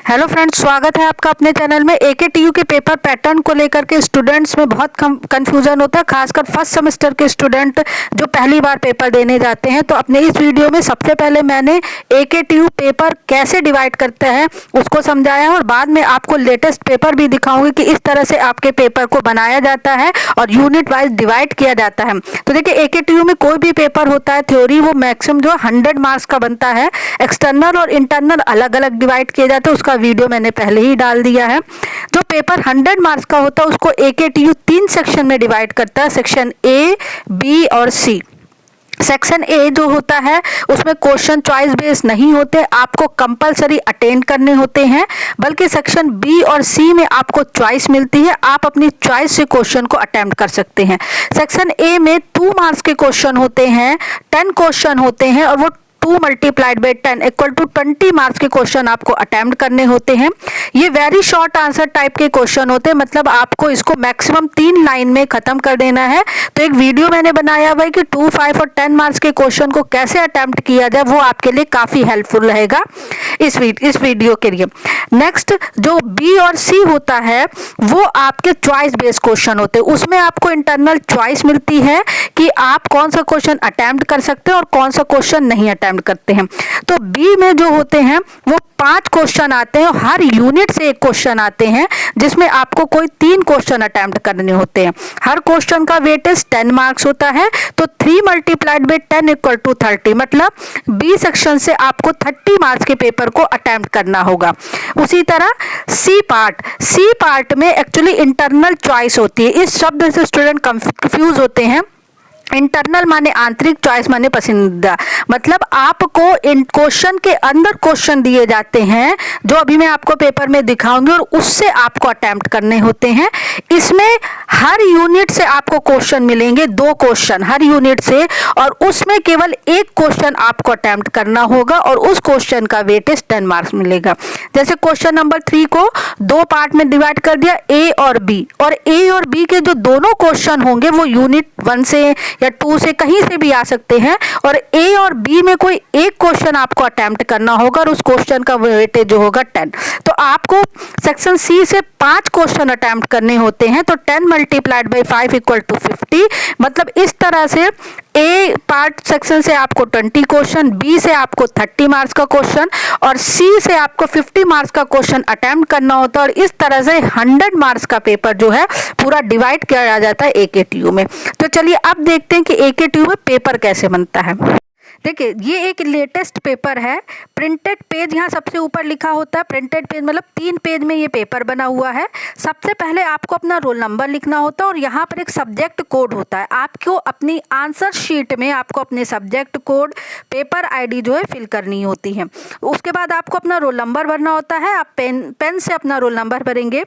Hello friends, स्वागत है आपका अपने चैनल में। एकेटीयू के पेपर पैटर्न को लेकर के स्टूडेंट्स में बहुत कंफ्यूजन होता है, खासकर फर्स्ट सेमेस्टर के स्टूडेंट जो पहली बार पेपर देने जाते हैं। तो अपने इस वीडियो में सबसे पहले मैंने एकेटीयू पेपर कैसे डिवाइड करते हैं उसको समझाया है और बाद में आपको लेटेस्ट पेपर भी दिखाऊंगी कि इस तरह से आपके पेपर को बनाया जाता है और यूनिट वाइज डिवाइड किया जाता है। तो देखिए, एकेटीयू में कोई भी पेपर होता है थ्योरी, वो मैक्सिमम जो 100 मार्क्स का बनता है। एक्सटर्नल और इंटरनल अलग अलग डिवाइड किए जाते हैं, उसका वीडियो मैंने पहले ही डाल दिया है। जो पेपर 100 मार्क्स का होता है उसको एकेटीयू 3 सेक्शन में डिवाइड करता है, सेक्शन ए, बी और सी। सेक्शन ए जो होता है उसमें क्वेश्चन चॉइस बेस्ड नहीं होते, आपको कंपलसरी अटेंड करने होते हैं, बल्कि सेक्शन बी और सी में आपको चॉइस मिलती है, आप अपनी चॉइस से क्वेश्चन को अटेम्प्ट कर सकते हैं। सेक्शन ए में 2 मार्क्स के क्वेश्चन होते हैं, 10 क्वेश्चन होते हैं और वो 2 multiplied by 10 equal to 20 marks के क्वेश्चन आपको अटेम्प्ट करने होते हैं। ये वेरी शॉर्ट आंसर टाइप के क्वेश्चन होते हैं, मतलब आपको इसको मैक्सिमम 3 लाइन में खत्म कर देना है। तो एक वीडियो मैंने बनाया हुआ है कि 2, 5 और 10 मार्क्स के क्वेश्चन को कैसे अटेम्प्ट किया जाए, वो आपके लिए काफी हेल्पफुल रहेगा इस वीडियो के लिए। नेक्स्ट, जो बी और सी होता है वो आपके चॉइस बेस्ड क्वेश्चन होते हैं, उसमें आपको इंटरनल चॉइस मिलती है कि आप कौन सा क्वेश्चन अटेम्प्ट कर सकते हैं और कौन सा क्वेश्चन नहीं अटेम्प्ट करते हैं। तो बी में जो होते हैं वो 5 क्वेश्चन आते हैं, हर यूनिट से एक क्वेश्चन आते हैं, जिसमें आपको कोई 3 क्वेश्चन अटेम्प्ट करने होते हैं। हर क्वेश्चन का वेटेज 10 मार्क्स होता है, तो 3 मल्टीप्लाइड बाई 10 इक्वल टू 30, मतलब बी सेक्शन से आपको 30 मार्क्स के पेपर को अटेम्प्ट करना होगा। उसी तरह सी पार्ट में एक्चुअली इंटरनल चॉइस होती है। इस शब्द से स्टूडेंट कंफ्यूज होते हैं। इंटरनल माने आंतरिक, चॉइस माने पसंदीदा, मतलब आपको इन क्वेश्चन के अंदर क्वेश्चन दिए जाते हैं जो अभी मैं आपको पेपर में दिखाऊंगी और उससे आपको अटेम्प्ट करने होते हैं। इसमें हर यूनिट से आपको क्वेश्चन मिलेंगे, 2 क्वेश्चन हर यूनिट से, और उसमें केवल एक क्वेश्चन आपको अटेम्प्ट करना होगा और उस क्वेश्चन का वेटेज 10 मार्क्स मिलेगा। जैसे क्वेश्चन नंबर 3 को 2 पार्ट में डिवाइड कर दिया, ए और बी, और ए और बी के जो दोनों क्वेश्चन होंगे वो यूनिट 1 से या 2 से कहीं से भी आ सकते हैं, और ए और बी में कोई एक क्वेश्चन आपको अटेम्प्ट करना होगा और उस क्वेश्चन का वेटेज जो होगा 10। तो आपको सेक्शन सी से 5 क्वेश्चन अटेम्प्ट करने होते हैं, तो 10 मल्टीप्लाइड बाई 5 इक्वल टू 50, मतलब इस तरह से ए पार्ट सेक्शन से आपको 20 क्वेश्चन, बी से आपको 30 मार्क्स का क्वेश्चन और सी से आपको 50 मार्क्स का क्वेश्चन अटेम्प्ट करना होता है, और इस तरह से 100 मार्क्स का पेपर जो है पूरा डिवाइड किया जाता है एकेटीयू में। तो चलिए अब देखते हैं कि एकेटीयू में पेपर कैसे बनता है। देखिए, ये एक लेटेस्ट पेपर है। प्रिंटेड पेज यहाँ सबसे ऊपर लिखा होता है, प्रिंटेड पेज मतलब 3 पेज में ये पेपर बना हुआ है। सबसे पहले आपको अपना रोल नंबर लिखना होता है और यहाँ पर एक सब्जेक्ट कोड होता है। आपको अपनी आंसर शीट में आपको अपने सब्जेक्ट कोड, पेपर आईडी जो है फिल करनी होती है। उसके बाद आपको अपना रोल नंबर भरना होता है, आप पेन से अपना रोल नंबर भरेंगे।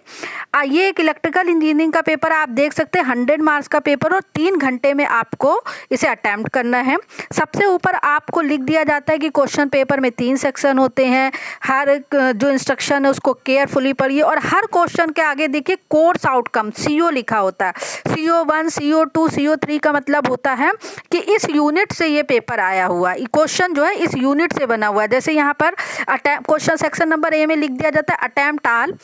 ये एक इलेक्ट्रिकल इंजीनियरिंग का पेपर आप देख सकते हैं, 100 मार्क्स का पेपर और 3 घंटे में आपको इसे अटेम्प्ट करना है। सबसे ऊपर आपको लिख दिया जाता है कि क्वेश्चन पेपर में 3 सेक्शन होते हैं, हर जो इंस्ट्रक्शन है उसको केयरफुली पढ़िए, और हर क्वेश्चन के आगे देखिए कोर्स आउटकम CO लिखा होता है। CO1, CO2, CO3 का मतलब होता है कि इस यूनिट से ये पेपर आया हुआ है, क्वेश्चन जो है इस यूनिट से बना हुआ है। जैसे यहाँ पर क्वेश्चन सेक्शन नंबर ए में लिख दिया जाता है अटेम्प्ट ऑल,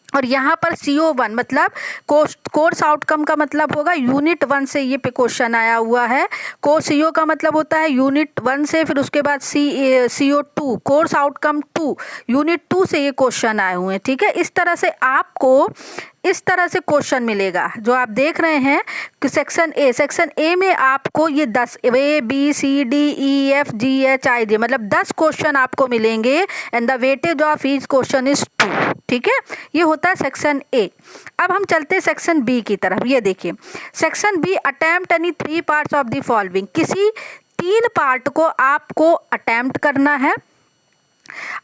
और यहाँ पर CO1 मतलब कोर्स आउटकम का मतलब होगा यूनिट 1 से ये पे क्वेश्चन आया हुआ है। CO का मतलब होता है यूनिट 1 से, फिर उसके बाद CO2 कोर्स आउटकम 2 यूनिट 2 से ये क्वेश्चन आए हुए हैं। ठीक है, इस तरह से आपको इस तरह से क्वेश्चन मिलेगा जो आप देख रहे हैं कि सेक्शन ए में आपको ये 10 A B C D E F G H I J मतलब 10 क्वेश्चन आपको मिलेंगे, and the weightage of each question is 2। ठीक है, ये होता है सेक्शन ए। अब हम चलते हैं सेक्शन बी की तरफ। ये देखिए, section B, attempt any 3 parts of the following, किसी 3 पार्ट को आपको अटेम्प्ट करना है।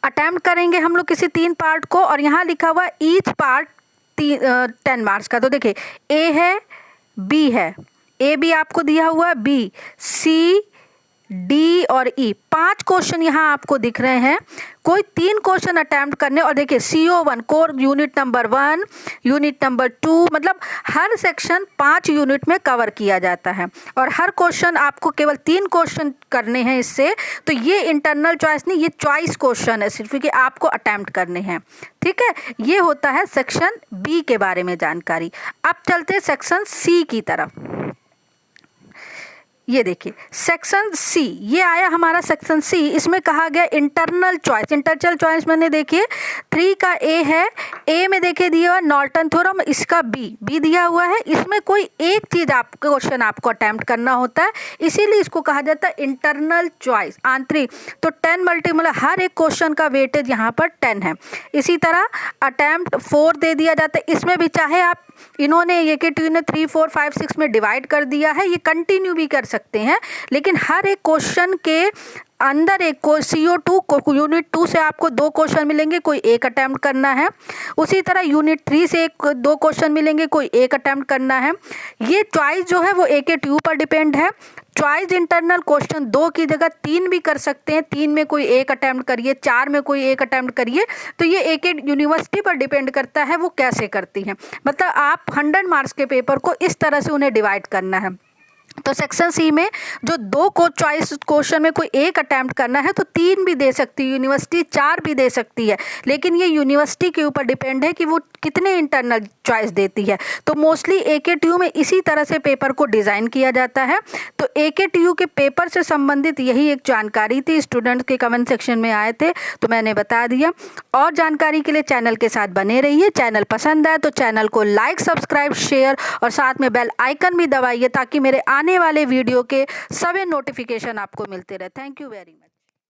अटेम्प्ट करेंगे हम लोग किसी 3 पार्ट को, और यहाँ लिखा हुआ ईच पार्ट 10 मार्क्स का। तो देखिए, ए है, बी है, ए बी आपको दिया हुआ है, बी, सी डी और ई 5 क्वेश्चन यहाँ आपको दिख रहे हैं। कोई 3 क्वेश्चन अटेम्प्ट करने, और देखिए CO1 core unit number 1, unit number 2, मतलब हर सेक्शन 5 यूनिट में कवर किया जाता है और हर क्वेश्चन आपको केवल 3 क्वेश्चन करने हैं इससे। तो ये इंटरनल चॉइस नहीं, ये चॉइस क्वेश्चन है सिर्फ कि आपको अटेम्प्ट करने हैं। ठीक है, ये होता है सेक्शन बी के बारे में जानकारी। अब चलते हैं सेक्शन सी की तरफ। ये देखिए सेक्शन सी, ये आया हमारा सेक्शन सी। इसमें कहा गया इंटरनल चॉइस। इंटरनल चॉइस मैंने देखिए 3 का ए है, ए में देखिए दिया हुआ नॉर्टन थ्योरम, इसका बी दिया हुआ है। इसमें कोई एक चीज क्वेश्चन आपको अटेम्प्ट करना होता है, इसीलिए इसको कहा जाता है इंटरनल चॉइस, आंतरिक। तो 10 मल्टीपल, हर एक क्वेश्चन का वेटेज यहाँ पर 10 है। इसी तरह अटेम्प्ट 4 दे दिया जाता है। इसमें भी चाहे आप, इन्होंने ये के ने 3, 4, 5, 6 में डिवाइड कर दिया है, ये कंटिन्यू भी कर सकते हैं, लेकिन हर एक क्वेश्चन के अंदर एक CO2 यूनिट 2 से आपको 2 क्वेश्चन मिलेंगे, कोई एक अटेम्प्ट करना है। उसी तरह यूनिट 3 से 2 क्वेश्चन मिलेंगे, कोई एक अटेम्प्ट करना है। ये चॉइस जो है वो AKTU पर डिपेंड है। चॉइस इंटरनल क्वेश्चन 2 की जगह 3 भी कर सकते हैं, 3 में कोई एक अटेम्प्ट करिए, 4 में कोई एक अटेम्प्ट करिए। तो ये एक यूनिवर्सिटी पर डिपेंड करता है वो कैसे करती हैं। मतलब आप 100 मार्क्स के पेपर को इस तरह से उन्हें डिवाइड करना है। तो सेक्शन सी में जो 2 को चॉइस क्वेश्चन में कोई एक अटेम्प्ट करना है तो 3 भी दे सकती है यूनिवर्सिटी, 4 भी दे सकती है, लेकिन ये यूनिवर्सिटी के ऊपर डिपेंड है कि वो कितने इंटरनल चॉइस देती है। तो मोस्टली AKTU में इसी तरह से पेपर को डिज़ाइन किया जाता है। तो AKTU के पेपर से संबंधित यही एक जानकारी थी, स्टूडेंट्स के कमेंट सेक्शन में आए थे तो मैंने बता दिया। और जानकारी के लिए चैनल के साथ बने रहिए। चैनल पसंद आए तो चैनल को लाइक, सब्सक्राइब, शेयर और साथ में बेल आइकन भी दबाइए ताकि मेरे आने वाले वीडियो के सभी नोटिफिकेशन आपको मिलते रहे। Thank you very much.